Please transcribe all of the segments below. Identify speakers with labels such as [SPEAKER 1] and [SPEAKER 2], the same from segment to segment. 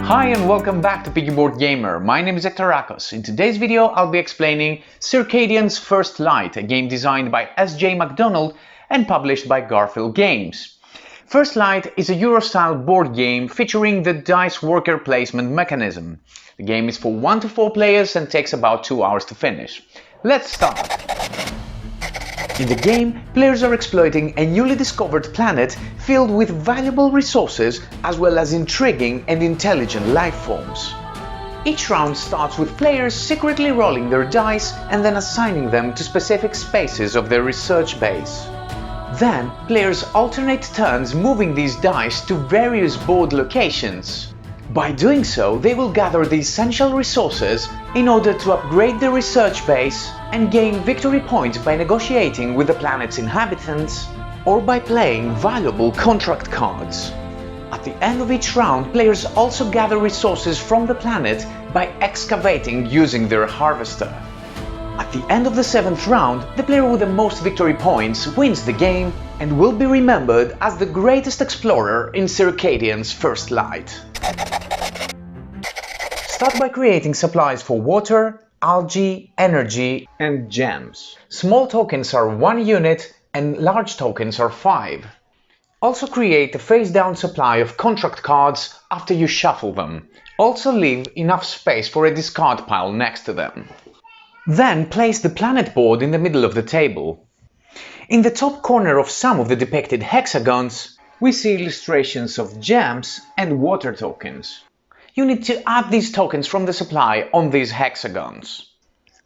[SPEAKER 1] Hi and welcome back to Peaky Boardgamer. My name is In today's video I'll be explaining Circadians First Light, a game designed by J Macdonald and published by Garphill games. First Light is a Euro-style board game featuring the dice worker placement mechanism. The game is for 1 to 4 players and takes about 2 hours to finish. Let's start! In the game, players are exploiting a newly discovered planet filled with valuable resources as well as intriguing and intelligent life forms. Each round starts with players secretly rolling their dice and then assigning them to specific spaces of their research base. Then, players alternate turns moving these dice to various board locations. By doing so, they will gather the essential resources in order to upgrade their research base and gain victory points by negotiating with the planet's inhabitants or by playing valuable contract cards. At the end of each round, players also gather resources from the planet by excavating using their harvester. At the end of the 7th round, the player with the most victory points wins the game and will be remembered as the greatest explorer in Circadians First Light. Start by creating supplies for water, algae, energy and gems. Small tokens are 1 unit and large tokens are 5. Also create a face-down supply of contract cards after you shuffle them. Also leave enough space for a discard pile next to them. Then place the planet board in the middle of the table. In the top corner of some of the depicted hexagons, we see illustrations of gems and water tokens. You need to add these tokens from the supply on these hexagons.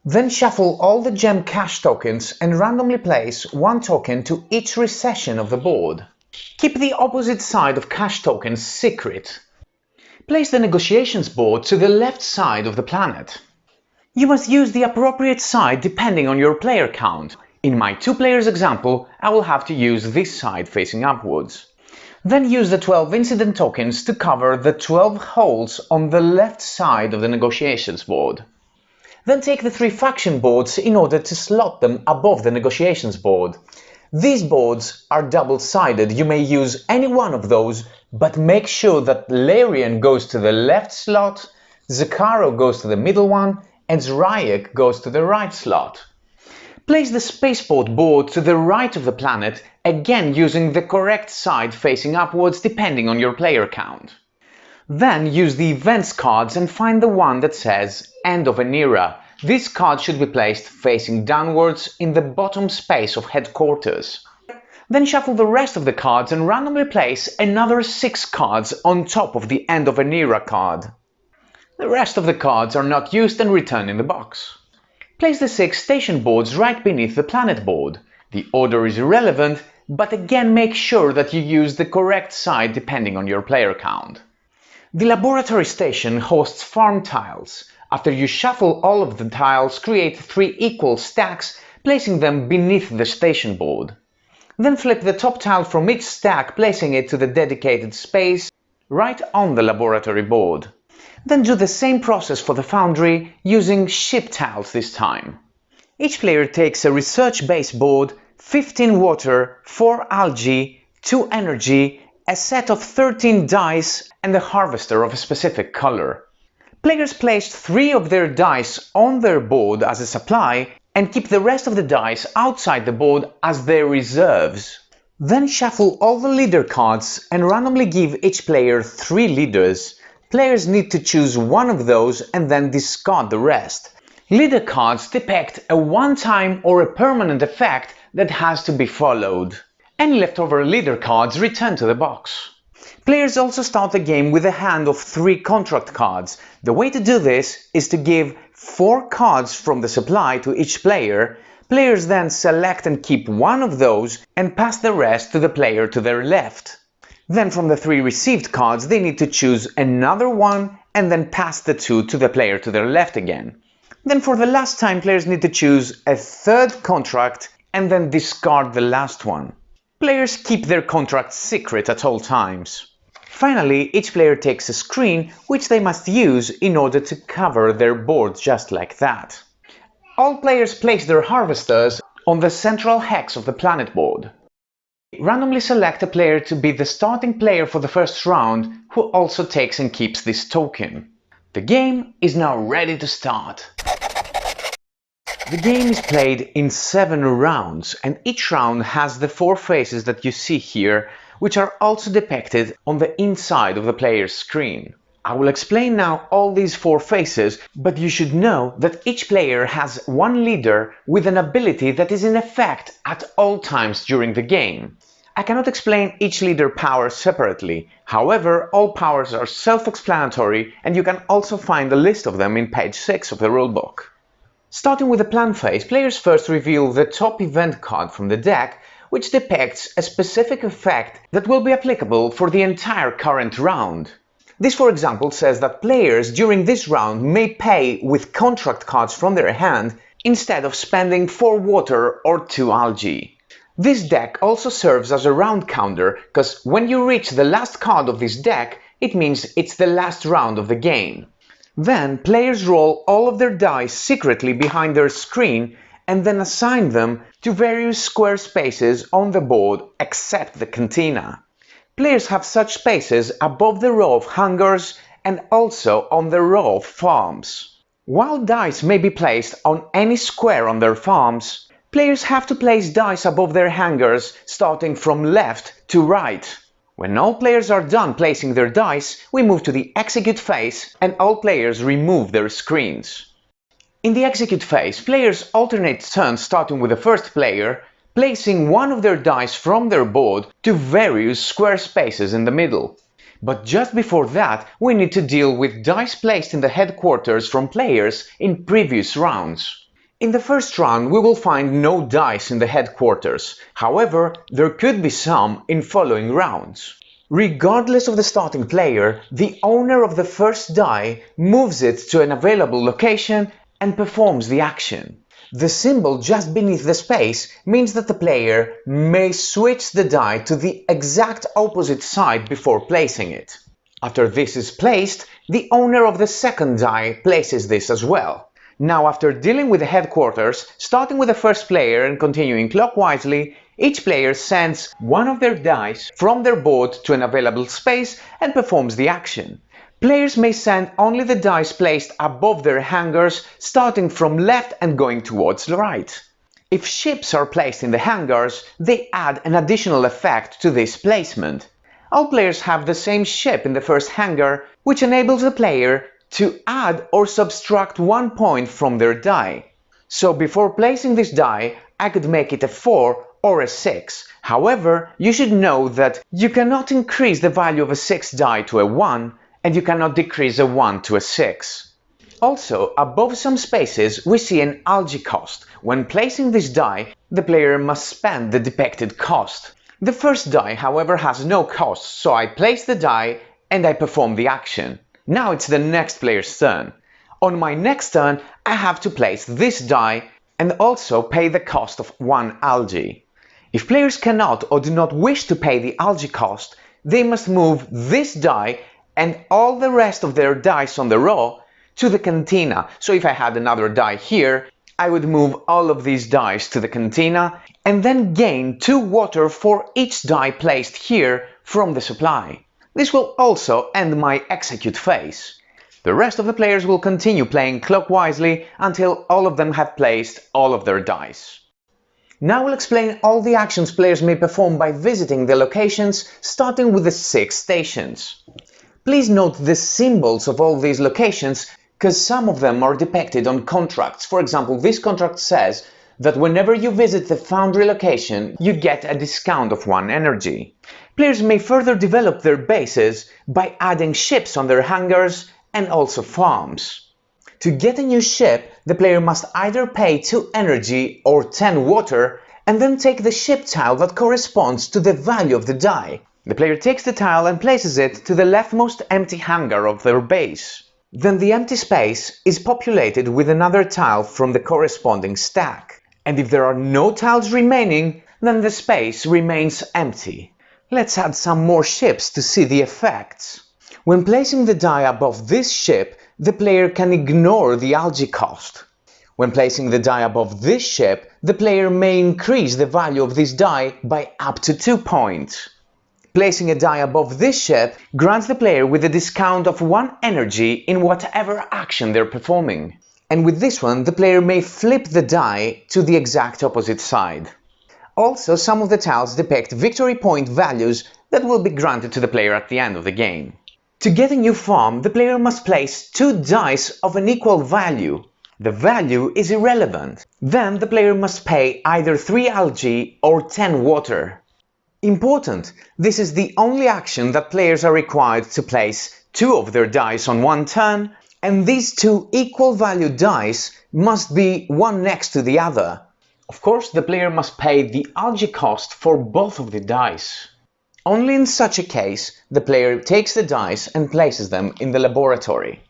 [SPEAKER 1] Then shuffle all the gem cash tokens and randomly place 1 token to each recession of the board. Keep the opposite side of cash tokens secret. Place the negotiations board to the left side of the planet. You must use the appropriate side depending on your player count. In my 2 players example, I will have to use this side facing upwards. Then use the 12 incident tokens to cover the 12 holes on the left side of the negotiations board. Then take the 3 faction boards in order to slot them above the negotiations board. These boards are double-sided. You may use any one of those, but make sure that Larian goes to the left slot, Zakaro goes to the middle one, and Zrayek goes to the right slot. Place the spaceport board to the right of the planet, again using the correct side facing upwards depending on your player count. Then use the events cards and find the one that says End of an Era. This card should be placed facing downwards in the bottom space of headquarters. Then shuffle the rest of the cards and randomly place another 6 cards on top of the End of an Era card. The rest of the cards are not used and return in the box. Place the 6 station boards right beneath the planet board. The order is irrelevant, but again make sure that you use the correct side depending on your player count. The laboratory station hosts farm tiles. After you shuffle all of the tiles, create 3 equal stacks, placing them beneath the station board. Then flip the top tile from each stack, placing it to the dedicated space right on the laboratory board. Then do the same process for the foundry, using ship tiles this time. Each player takes a research base board, 15 water, 4 algae, 2 energy, a set of 13 dice and a harvester of a specific color. Players placed 3 of their dice on their board as a supply and keep the rest of the dice outside the board as their reserves. Then shuffle all the leader cards and randomly give each player 3 leaders. Players need to choose one of those and then discard the rest. Leader cards depict a one-time or a permanent effect that has to be followed. Any leftover leader cards return to the box. Players also start the game with a hand of 3 contract cards. The way to do this is to give 4 cards from the supply to each player. Players then select and keep one of those and pass the rest to the player to their left. Then from the 3 received cards they need to choose another one and then pass the 2 to the player to their left again. Then for the last time players need to choose a 3rd contract and then discard the last one. Players keep their contracts secret at all times. Finally, each player takes a screen which they must use in order to cover their board just like that. All players place their harvesters on the central hex of the planet board. randomly select a player to be the starting player for the first round, who also takes and keeps this token. The game is now ready to start. The game is played in 7 rounds, and each round has the 4 phases that you see here, which are also depicted on the inside of the player's screen. I will explain now all these 4 phases, but you should know that each player has one leader with an ability that is in effect at all times during the game. I cannot explain each leader power separately, however, all powers are self-explanatory and you can also find a list of them in page 6 of the rulebook. Starting with the plan phase, players first reveal the top event card from the deck, which depicts a specific effect that will be applicable for the entire current round. This, for example, says that players during this round may pay with contract cards from their hand instead of spending 4 water or 2 algae. This deck also serves as a round counter, because when you reach the last card of this deck, it means it's the last round of the game. Then players roll all of their dice secretly behind their screen and then assign them to various square spaces on the board except the cantina. Players have such spaces above the row of hangars and also on the row of farms. While dice may be placed on any square on their farms, players have to place dice above their hangars starting from left to right. When all players are done placing their dice, we move to the execute phase and all players remove their screens. In the execute phase, players alternate turns starting with the first player, placing one of their dice from their board to various square spaces in the middle. But just before that, we need to deal with dice placed in the headquarters from players in previous rounds. In the first round, we will find no dice in the headquarters. However, there could be some in following rounds. Regardless of the starting player, the owner of the first die moves it to an available location and performs the action. The symbol just beneath the space means that the player may switch the die to the exact opposite side before placing it. After this is placed, the owner of the second die places this as well. Now, after dealing with the headquarters, starting with the first player and continuing clockwise, each player sends one of their dice from their board to an available space and performs the action. Players may send only the dice placed above their hangars, starting from left and going towards the right. If ships are placed in the hangars, they add an additional effect to this placement. All players have the same ship in the first hangar, which enables the player to add or subtract 1 point from their die. So before placing this die, I could make it a 4 or a 6. However, you should know that you cannot increase the value of a 6 die to a 1, and you cannot decrease a 1 to a 6. Also, above some spaces we see an algae cost. When placing this die, the player must spend the depicted cost. The first die, however, has no cost, so I place the die and I perform the action. Now it's the next player's turn. On my next turn, I have to place this die and also pay the cost of 1 algae. If players cannot or do not wish to pay the algae cost, they must move this die and all the rest of their dice on the row to the cantina. So if I had another die here, I would move all of these dice to the cantina and then gain 2 water for each die placed here from the supply. This will also end my execute phase. The rest of the players will continue playing clockwise until all of them have placed all of their dice. Now we'll explain all the actions players may perform by visiting the locations, starting with the 6 stations. Please note the symbols of all these locations, because some of them are depicted on contracts. For example, this contract says that whenever you visit the foundry location, you get a discount of 1 energy. Players may further develop their bases by adding ships on their hangars and also farms. To get a new ship, the player must either pay 2 energy or 10 water and then take the ship tile that corresponds to the value of the die. The player takes the tile and places it to the leftmost empty hangar of their base. Then the empty space is populated with another tile from the corresponding stack. And if there are no tiles remaining, then the space remains empty. Let's add some more ships to see the effects. When placing the die above this ship, the player can ignore the algae cost. When placing the die above this ship, the player may increase the value of this die by up to 2 points. Placing a die above this ship grants the player with a discount of 1 energy in whatever action they're performing. And with this one, the player may flip the die to the exact opposite side. Also, some of the tiles depict victory point values that will be granted to the player at the end of the game. To get a new farm, the player must place 2 dice of an equal value. The value is irrelevant. Then the player must pay either 3 algae or 10 water. Important! This is the only action that players are required to place 2 of their dice on one turn, and these 2 equal value dice must be one next to the other. Of course, the player must pay the algae cost for both of the dice. Only in such a case, the player takes the dice and places them in the laboratory.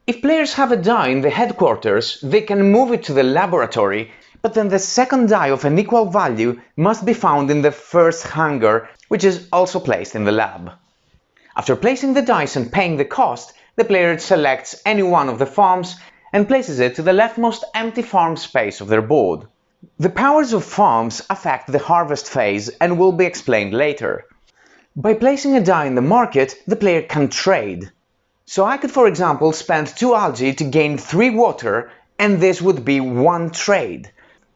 [SPEAKER 1] If players have a die in the headquarters, they can move it to the laboratory, but then the second die of an equal value must be found in the first hangar, which is also placed in the lab. After placing the dice and paying the cost, the player selects any one of the farms and places it to the leftmost empty farm space of their board. The powers of farms affect the harvest phase and will be explained later. By placing a die in the market, the player can trade. So I could, for example, spend 2 algae to gain 3 water, and this would be 1 trade.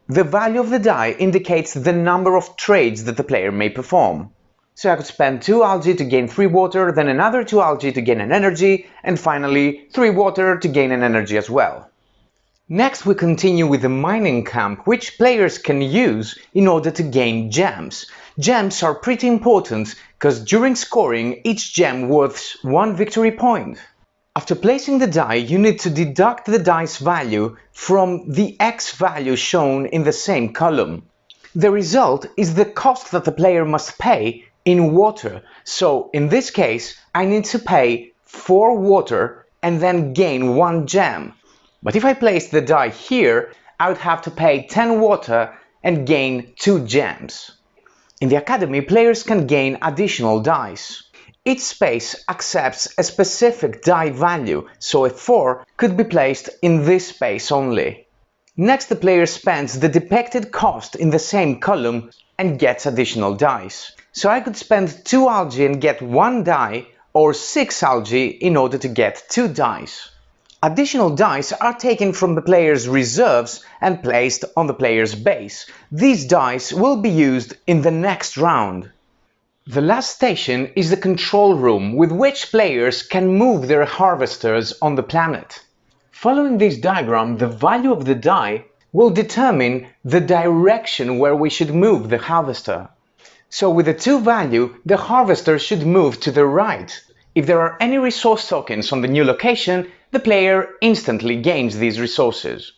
[SPEAKER 1] The value of the die indicates the number of trades that the player may perform. So I could spend 2 algae to gain 3 water, then another 2 algae to gain an energy, and finally 3 water to gain an energy as well. Next we continue with the mining camp, which players can use in order to gain gems. Gems are pretty important because during scoring each gem worths 1 victory point. After placing the die, you need to deduct the dice value from the X value shown in the same column. The result is the cost that the player must pay in water. So in this case, I need to pay 4 water and then gain 1 gem. But if I place the die here, I would have to pay 10 water and gain 2 gems. In the academy, players can gain additional dice. Each space accepts a specific die value, so a 4 could be placed in this space only. Next, the player spends the depicted cost in the same column and gets additional dice. So I could spend 2 algae and get 1 die, or 6 algae in order to get 2 dice. Additional dice are taken from the player's reserves and placed on the player's base. These dice will be used in the next round. The last station is the control room, with which players can move their harvesters on the planet. Following this diagram, the value of the die will determine the direction where we should move the harvester. So with the 2 value, the harvester should move to the right. If there are any resource tokens on the new location, the player instantly gains these resources.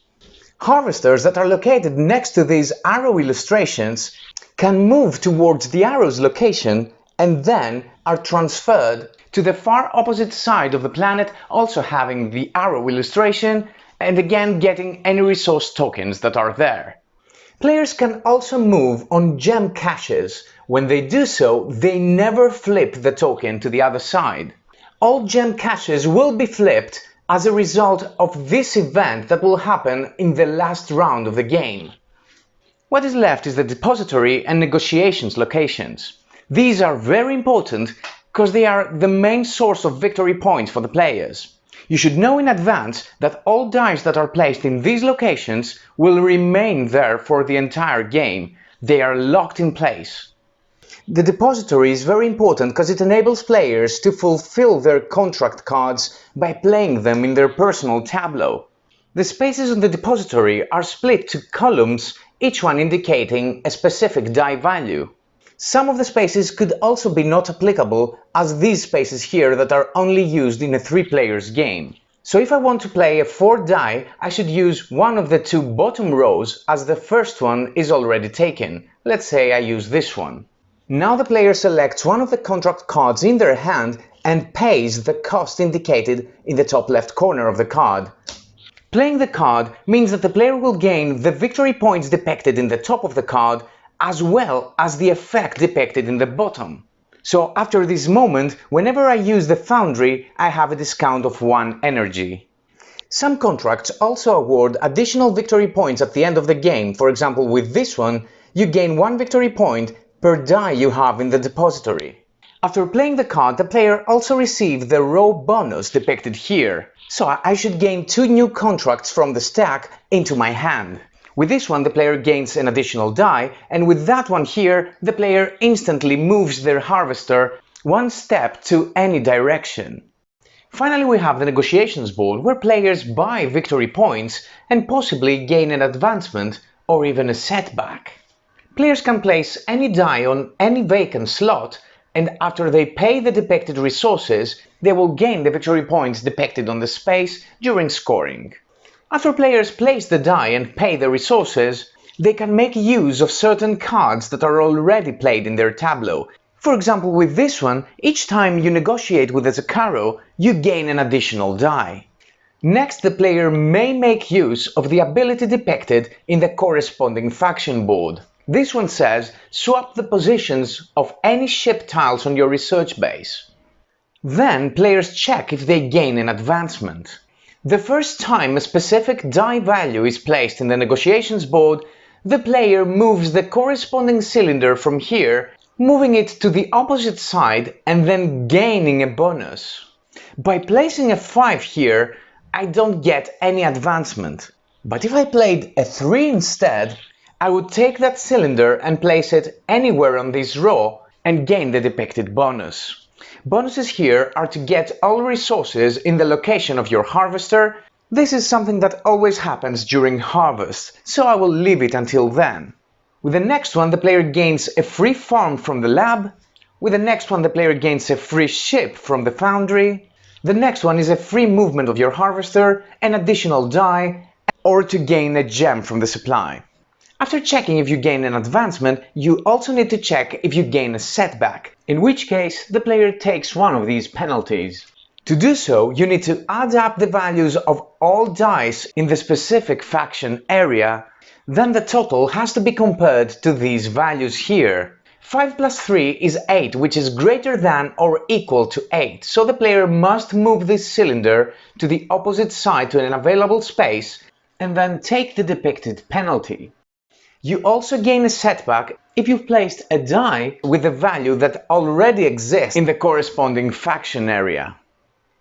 [SPEAKER 1] Harvesters that are located next to these arrow illustrations can move towards the arrow's location and then are transferred to the far opposite side of the planet, also having the arrow illustration and again getting any resource tokens that are there. Players can also move on gem caches. When they do so, they never flip the token to the other side. All gem caches will be flipped as a result of this event that will happen in the last round of the game. What is left is the depository and negotiations locations. These are very important because they are the main source of victory points for the players. You should know in advance that all dice that are placed in these locations will remain there for the entire game. They are locked in place. The depository is very important because it enables players to fulfill their contract cards by playing them in their personal tableau. The spaces on the depository are split to columns, each one indicating a specific die value. Some of the spaces could also be not applicable, as these spaces here that are only used in a 3-players game. So if I want to play a 4 die, I should use one of the 2 bottom rows, as the first one is already taken. Let's say I use this one. Now the player selects one of the contract cards in their hand and pays the cost indicated in the top left corner of the card. Playing the card means that the player will gain the victory points depicted in the top of the card, as well as the effect depicted in the bottom. So after this moment, whenever I use the foundry, I have a discount of 1 energy. Some contracts also award additional victory points at the end of the game. For example, with this one, you gain 1 victory point per die you have in the depository. After playing the card, the player also receives the row bonus depicted here. So I should gain 2 new contracts from the stack into my hand. With this one, the player gains an additional die, and with that one here, the player instantly moves their harvester 1 step to any direction. Finally, we have the negotiations board, where players buy victory points and possibly gain an advancement or even a setback. Players can place any die on any vacant slot, and after they pay the depicted resources, they will gain the victory points depicted on the space during scoring. After players place the die and pay the resources, they can make use of certain cards that are already played in their tableau. For example, with this one, each time you negotiate with a Zacaro, you gain an additional die. Next, the player may make use of the ability depicted in the corresponding faction board. This one says, swap the positions of any ship tiles on your research base. Then, players check if they gain an advancement. The first time a specific die value is placed in the negotiations board, the player moves the corresponding cylinder from here, moving it to the opposite side and then gaining a bonus. By placing a 5 here, I don't get any advancement. But if I played a 3 instead, I would take that cylinder and place it anywhere on this row and gain the depicted bonus. Bonuses here are to get all resources in the location of your harvester. This is something that always happens during harvest, so I will leave it until then. With the next one, the player gains a free farm from the lab. With the next one, the player gains a free ship from the foundry. The next one is a free movement of your harvester, an additional die, or to gain a gem from the supply. After checking if you gain an advancement, you also need to check if you gain a setback, in which case the player takes one of these penalties. To do so, you need to add up the values of all dice in the specific faction area. Then the total has to be compared to these values here. 5 plus 3 is 8, which is greater than or equal to 8, so the player must move this cylinder to the opposite side to an available space and then take the depicted penalty. You also gain a setback if you've placed a die with a value that already exists in the corresponding faction area.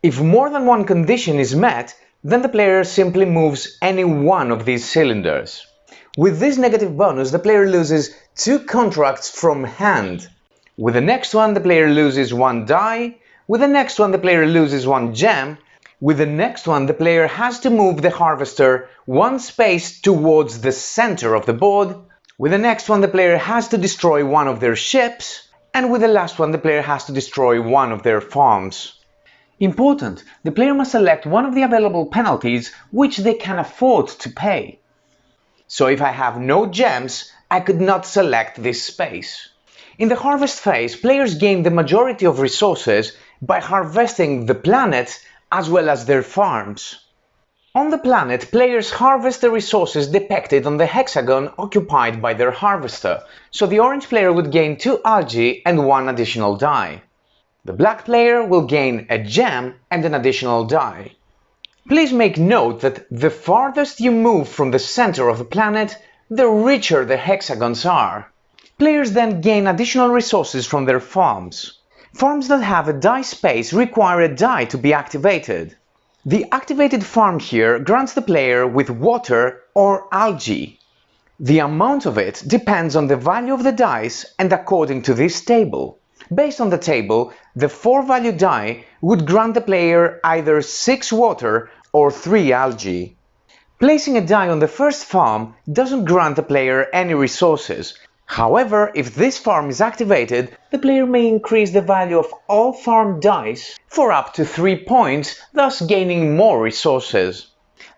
[SPEAKER 1] If more than one condition is met, then the player simply moves any one of these cylinders. With this negative bonus, the player loses 2 contracts from hand. With the next one, the player loses 1 die. With the next one, the player loses 1 gem. With the next one, the player has to move the harvester 1 space towards the center of the board. With the next one, the player has to destroy one of their ships. And with the last one, the player has to destroy one of their farms. Important! The player must select one of the available penalties which they can afford to pay. So if I have no gems, I could not select this space. In the harvest phase, players gain the majority of resources by harvesting the planet as well as their farms. On the planet, players harvest the resources depicted on the hexagon occupied by their harvester, so the orange player would gain 2 algae and 1 additional die. The black player will gain a gem and an additional die. Please make note that the farthest you move from the center of the planet, the richer the hexagons are. Players then gain additional resources from their farms. Farms that have a die space require a die to be activated. The activated farm here grants the player with water or algae. The amount of it depends on the value of the dice and according to this table. Based on the table, the 4-value die would grant the player either 6 water or 3 algae. Placing a die on the first farm doesn't grant the player any resources. However, if this farm is activated, the player may increase the value of all farm dice for up to 3 points, thus gaining more resources.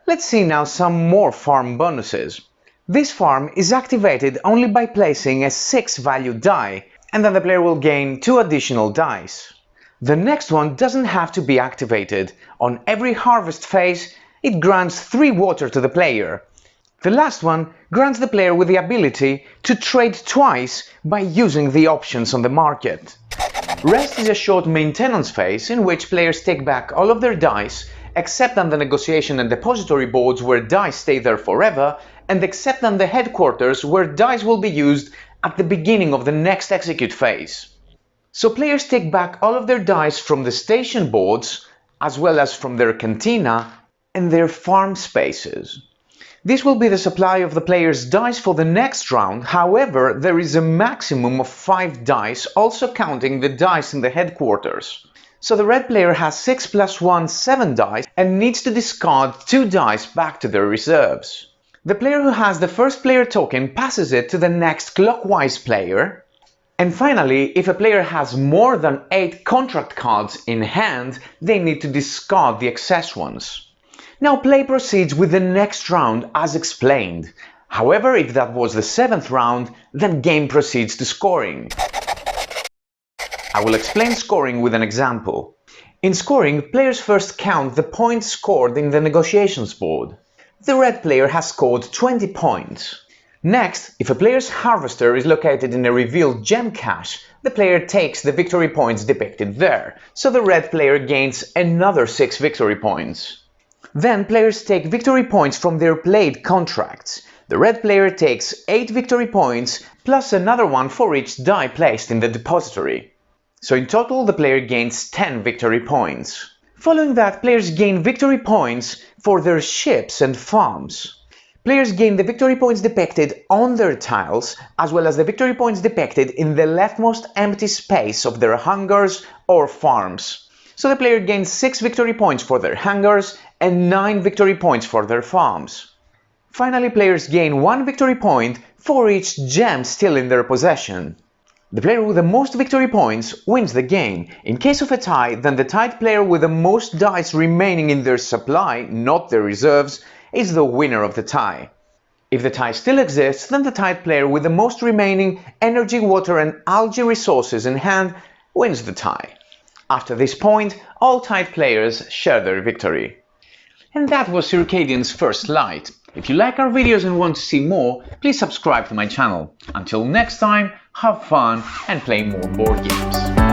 [SPEAKER 1] Let's see now some more farm bonuses. This farm is activated only by placing a 6-value die, and then the player will gain 2 additional dice. The next one doesn't have to be activated. On every harvest phase, it grants 3 water to the player. The last one grants the player with the ability to trade twice by using the options on the market. Rest is a short maintenance phase in which players take back all of their dice except on the negotiation and depository boards where dice stay there forever, and except on the headquarters where dice will be used at the beginning of the next execute phase. So players take back all of their dice from the station boards, as well as from their cantina and their farm spaces. This will be the supply of the player's dice for the next round. However, there is a maximum of 5 dice, also counting the dice in the headquarters. So the red player has 6 plus 1, 7 dice and needs to discard 2 dice back to their reserves. The player who has the first player token passes it to the next clockwise player. And finally, if a player has more than 8 contract cards in hand, they need to discard the excess ones. Now play proceeds with the next round as explained. However, if that was the 7th round, then game proceeds to scoring. I will explain scoring with an example. In scoring, players first count the points scored in the negotiations board. The red player has scored 20 points. Next, if a player's harvester is located in a revealed gem cache, the player takes the victory points depicted there, so the red player gains another 6 victory points. Then players take victory points from their played contracts. The red player takes 8 victory points plus another one for each die placed in the depository. So in total the player gains 10 victory points. Following that, players gain victory points for their ships and farms. Players gain the victory points depicted on their tiles, as well as the victory points depicted in the leftmost empty space of their hangars or farms. So the player gains 6 victory points for their hangars and 9 victory points for their farms. Finally, players gain 1 victory point for each gem still in their possession. The player with the most victory points wins the game. In case of a tie, then the tied player with the most dice remaining in their supply, not their reserves, is the winner of the tie. If the tie still exists, then the tied player with the most remaining energy, water and algae resources in hand wins the tie. After this point, all tied players share their victory. And that was Circadians' first light. If you like our videos and want to see more, please subscribe to my channel. Until next time, have fun and play more board games.